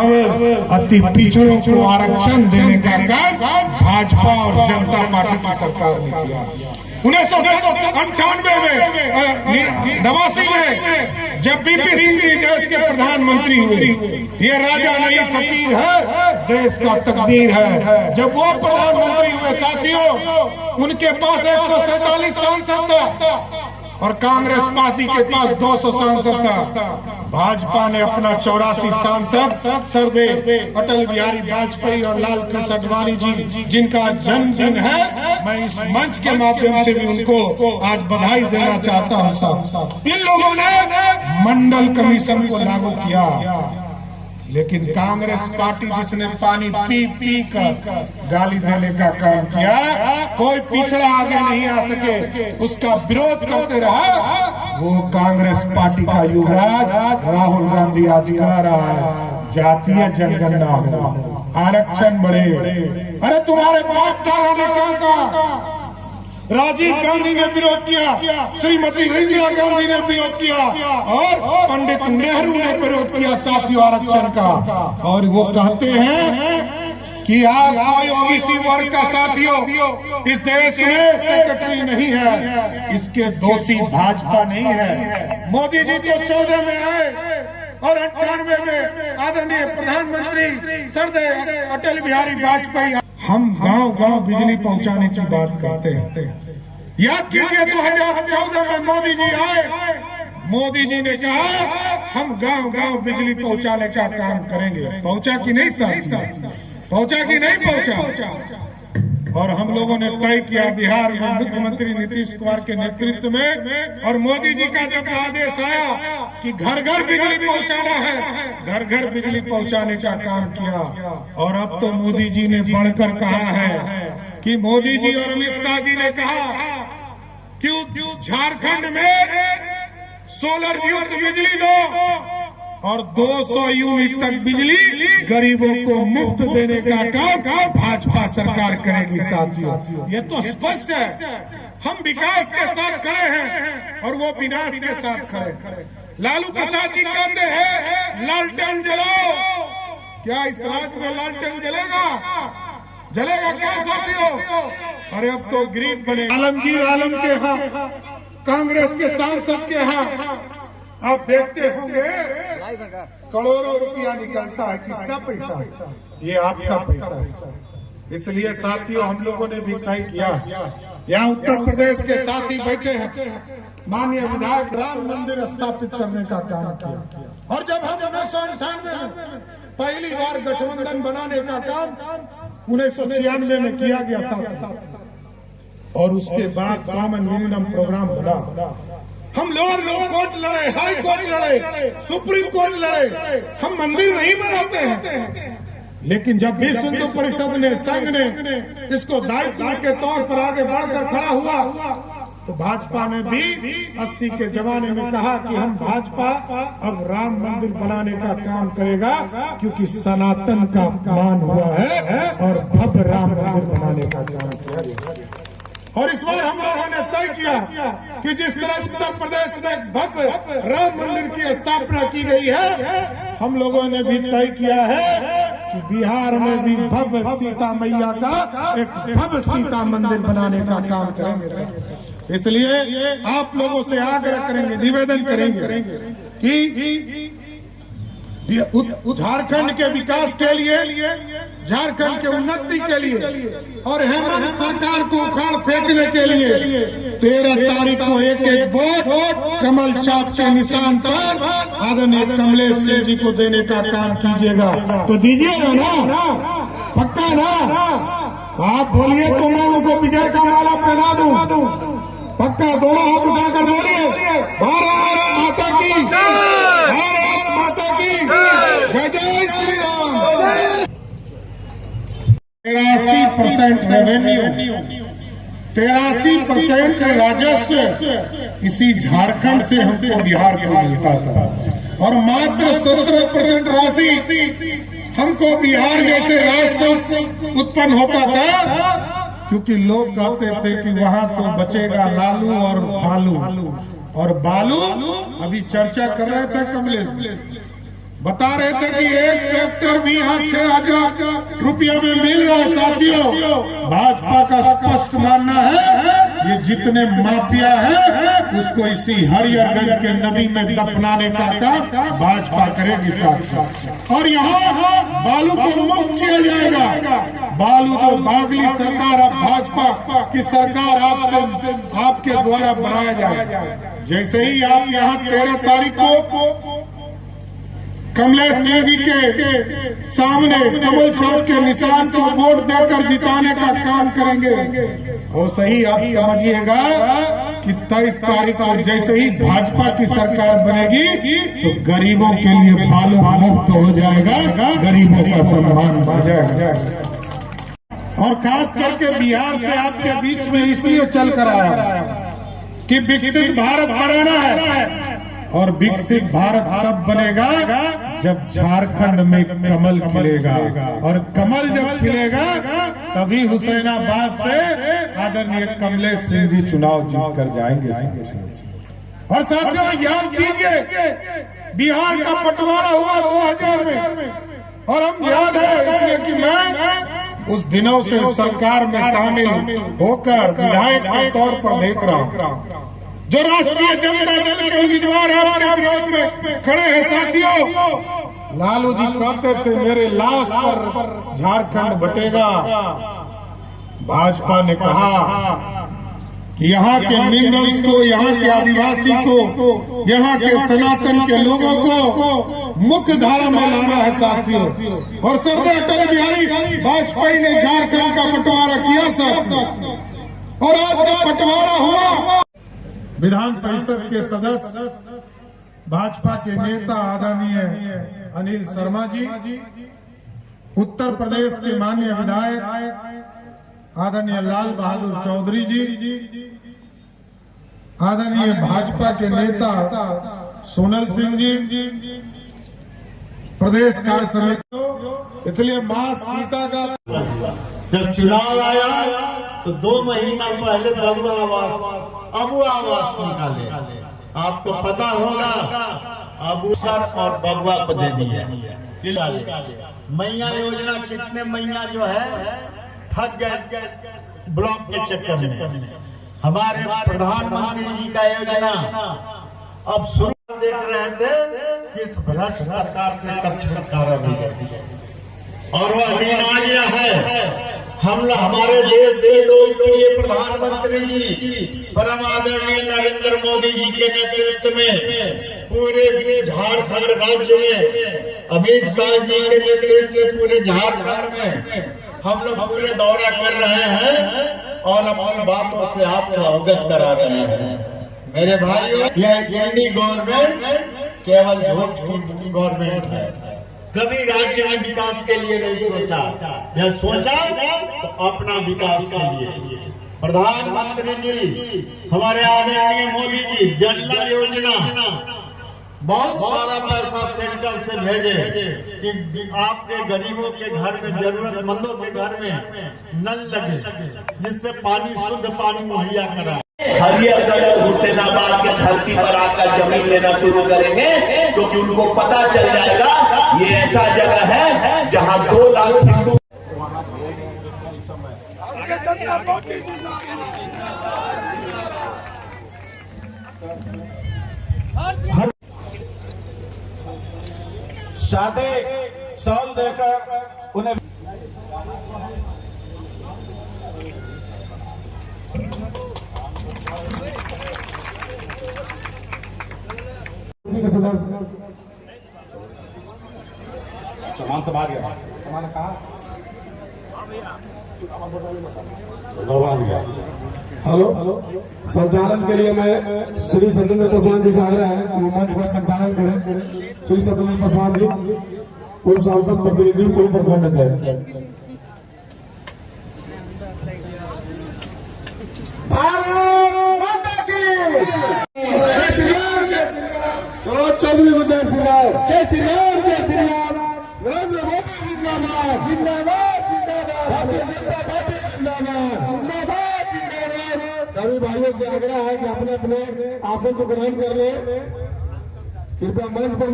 अति पिछड़ों को आरक्षण देने का काम भाजपा और जनता पार्टी की सरकार ने किया। 1998 में 89 में जब बीपी सिंह जी देश के प्रधानमंत्री हुए, ये राजा नहीं फकीर है, देश का तकदीर है। जब वो प्रधानमंत्री हुए साथियों, उनके पास 147 सांसद था और कांग्रेस पार्टी के पास 200 सांसद था। भाजपा ने अपना 84 सांसद सरदेव अटल बिहारी वाजपेयी और लाल कृष्ण आडवाणी जी, जिनका जन्मदिन है, मैं इस मंच के माध्यम से भी उनको आज बधाई देना चाहता हूं। साथ इन लोगों ने मंडल कमीशन को लागू किया, लेकिन कांग्रेस पार्टी जिसने पानी पी पी कर गाली देने का काम किया, कोई पिछड़ा आगे नहीं आ सके, उसका विरोध करते रहा। वो कांग्रेस पार्टी का युवराज राहुल गांधी आज कह रहा है जातीय जनगणना हो, आरक्षण बढ़े। अरे तुम्हारे बाप दादा ने क्या कहा? राजीव गांधी ने विरोध किया, श्रीमती इंदिरा गांधी ने विरोध किया और पंडित नेहरू ने विरोध किया साथियों आरक्षण का। और वो कहते हैं कि आज कोई ओबीसी वर्ग का साथियों इस देश में सेक्रेटरी नहीं है, इसके दोषी भाजपा नहीं है। मोदी जी तो 14 में आए और 98 में आदरणीय प्रधानमंत्री सरदेव अटल बिहारी वाजपेयी। हम गांव गांव बिजली पहुंचाने की बात करते हैं। याद कीजिए 2014 में मोदी जी आए, मोदी जी ने कहा हम गांव गांव बिजली पहुंचाने का काम करेंगे। पहुंचा कि नहीं साथी? पहुंचा कि नहीं पहुंचा? और हम लोगों ने तय किया बिहार में मुख्यमंत्री नीतीश कुमार के नेतृत्व में, और मोदी जी का जब आदेश आया कि घर घर बिजली पहुंचाना है, घर घर बिजली पहुंचाने का काम किया। और अब तो मोदी जी ने बढ़कर कहा है कि मोदी जी और अमित शाह जी ने कहा कि झारखंड में सोलर युक्त बिजली दो और 200 यूनिट तक बिजली गरीबों को मुफ्त देने का काम भाजपा सरकार करेगी। साथियों ये तो स्पष्ट है, हम विकास के साथ खड़े हैं और वो विनाश के साथ खड़े। लालू प्रसाद जी कहते हैं लालटेन जलाओ, क्या इस राज्य में लालटेन जलेगा? जलेगा क्या साथियों? अरे अब तो ग्रीन बने। आलमगीर आलम के यहाँ, कांग्रेस के सांसद के यहाँ आप देखते होंगे करोड़ों रुपया निकलता है। किसका पैसा है? ये आपका पैसा है। इसलिए साथियों हम लोगों ने भी तय किया, यहाँ उत्तर प्रदेश के साथी बैठे हैं, माननीय विधायक राम मंदिर स्थापित करने का काम किया। और जब हम 1998 में पहली बार गठबंधन बनाने का काम 1996 में किया गया साथ, और उसके बाद कॉमन मिनिमम प्रोग्राम बना। हम लोअर कोर्ट लड़े, हाई कोर्ट लड़े, सुप्रीम कोर्ट लड़े, हम मंदिर नहीं बनाते हैं। लेकिन जब विश्व हिंदू परिषद ने, संघ ने इसको दायित्व के तौर पर आगे बढ़कर खड़ा हुआ, तो भाजपा ने भी 80 के जमाने में कहा कि हम भाजपा अब राम मंदिर बनाने का काम करेगा, क्योंकि सनातन का अपमान हुआ है और भव्य राम मंदिर बनाने का काम किया गया। और इस बार हम लोगों ने तय किया कि जिस तरह उत्तर प्रदेश में भव्य राम मंदिर की स्थापना की गई है, हम लोगों ने भी तय किया है कि बिहार में भी भव्य सीता मैया का एक भव्य सीता मंदिर बनाने का काम करेंगे। इसलिए आप लोगों से आग्रह करेंगे, निवेदन करेंगे कि झारखंड के विकास के लिए, झारखंड के उन्नति के लिए और हेमंत सरकार को उखाड़ फेंकने के लिए 13 तारीख को एक वोट कमल चाप के निशान पर आदरणीय कमलेश सिंह जी को देने का काम कीजिएगा। तो दीजिएगा ना? पक्का ना? आप बोलिए तो मैं उनको विजय का माला पहना दूं। पक्का? दोनों हाथ उठाकर बोलिए भारत माता की, भारत माता की जय, जय श्री राम। 83% रेवेन्यू, 83% राजस्व इसी झारखंड से हमको बिहार को मिलता था, और मात्र 17% राशि हमको बिहार जैसे राज्य से उत्पन्न होता था, क्योंकि लोग कहते थे कि वहां तो बचेगा लालू और भालू और बालू। अभी चर्चा कर रहे थे कमलेश, बता रहे थे कि एक ट्रैक्टर भी यहाँ 6,000 रुपया में मिल रहा है। साथियों, भाजपा का स्पष्ट मानना है ये जितने माफिया है उसको इसी हरिहरगंज के नदी में दफनाने का काम भाजपा करेगी साथ। और यहाँ बालू को मुक्त किया जाएगा। बालू जो बागली सरकार, अब भाजपा की सरकार आपके द्वारा बनाया जाएगा। जैसे ही आप यहाँ 13 तारीख को कमलेश सिंह जी के सामने कमल चौक के निशान को वोट देकर जिताने का काम करेंगे, और सही आप समझिएगा कि 23 तारीख को जैसे ही भाजपा की सरकार बनेगी तो गरीबों के लिए बालू मुक्त हो जाएगा, गरीबों का सम्मान बढ़ जाएगा। और खास करके बिहार से आपके बीच में इसलिए चल कर आया कि विकसित भारत बनाना है, और विकसित भारत तब बनेगा जब झारखंड में कमल खिलेगा, और कमल जब खिलेगा तभी हुसैनाबाद से आदरणीय कमलेश सिंह जी चुनाव जीत कर जाएंगे। और साथियों, याद कीजिए बिहार का बंटवारा हुआ 2000 में, और हम याद है इसलिए कि मैं उस दिनों से सरकार में शामिल होकर विधायक के तौर पर देख रहा हूँ। जो राष्ट्रीय जनता दल के उम्मीदवार आपके विरोध में खड़े हैं साथियों, लालू जी कहते थे मेरे लाश पर झारखंड बटेगा। भाजपा ने कहा कि यहाँ के मिनरल्स को, यहाँ के आदिवासी को, यहाँ के सनातन के लोगों को मुख्य धारा में लाना है साथियों। और सरदार अटल बिहारी वाजपेयी ने झारखंड का बंटवारा किया साथियों, और आज जब बंटवारा हुआ, विधान परिषद के सदस्य भाजपा के नेता आदरणीय अनिल शर्मा जी, उत्तर प्रदेश के माननीय विधायक आदरणीय लाल बहादुर चौधरी जी, आदरणीय भाजपा के नेता सोनल सिंह जी, प्रदेश कार्य समिति। इसलिए मां सीता का जब चुनाव आया तो 2 महीना पहले बबुआ आवास निकाले। आपको पता होगा अबू सर और बबुआ को दे दिया। मैया योजना कितने मैया जो है थक गए ब्लॉक के चक्कर में। हमारे प्रधानमंत्री जी का योजना अब शुरू देख रहे थे कि इस भ्रष्ट सरकार से कब छुटकारा मिले, और वह दिन आ गया है। हमारे देश के लोकप्रिय प्रधानमंत्री जी परम आदरणीय नरेंद्र मोदी जी के नेतृत्व में पूरे झारखंड राज्य में, अमित शाह जी के नेतृत्व में पूरे झारखंड में हम लोग पूरे दौरा कर रहे हैं और अपनी बातों से आपको अवगत करा रहे हैं। मेरे भाइयों, यह एनडी गवर्नमेंट केवल झूठ की गवर्नमेंट है। कभी राज्य में विकास के लिए नहीं सोचा, यह सोचा तो अपना विकास के लिए। प्रधानमंत्री जी हमारे आदरणीय मोदी जी जन योजना बहुत सारा पैसा सेंटर से भेजे कि आपके गरीबों के घर में, जरूरतमंदों के घर में नल लगे, जिससे पानी, शुद्ध पानी मुहैया कराए। हरिहरगंज और हुसैनाबाद के धरती पर आकर जमीन लेना शुरू करेंगे, क्योंकि उनको पता चल जाएगा ये ऐसा जगह है जहां 2 लाख हिंदू। सादे सॉल देकर उन्हें सामान संभाल गया, सामान कहाँ? हेलो, संचालन के लिए मैं श्री सत्येंद्र पासवान जी से आग्रह है कि वो मंच पर संचालन करें। श्री सत्येंद्र पासवान जी पूर्व सांसद प्रतिनिधि को प्रबंधक है। चौधरी को जय श्री राम, जय श्री राम, जय श्री राम। नरेंद्र मोदी जिंदाबाद, जिंदाबाद, जिंदाबाद, भारतीय जनता पार्टी जिंदाबाद, जिंदाबाद, जिंदाबाद। सभी भाइयों से आग्रह है कि अपने अपने आसन को ग्रहण कर ले। कृपया मंच पर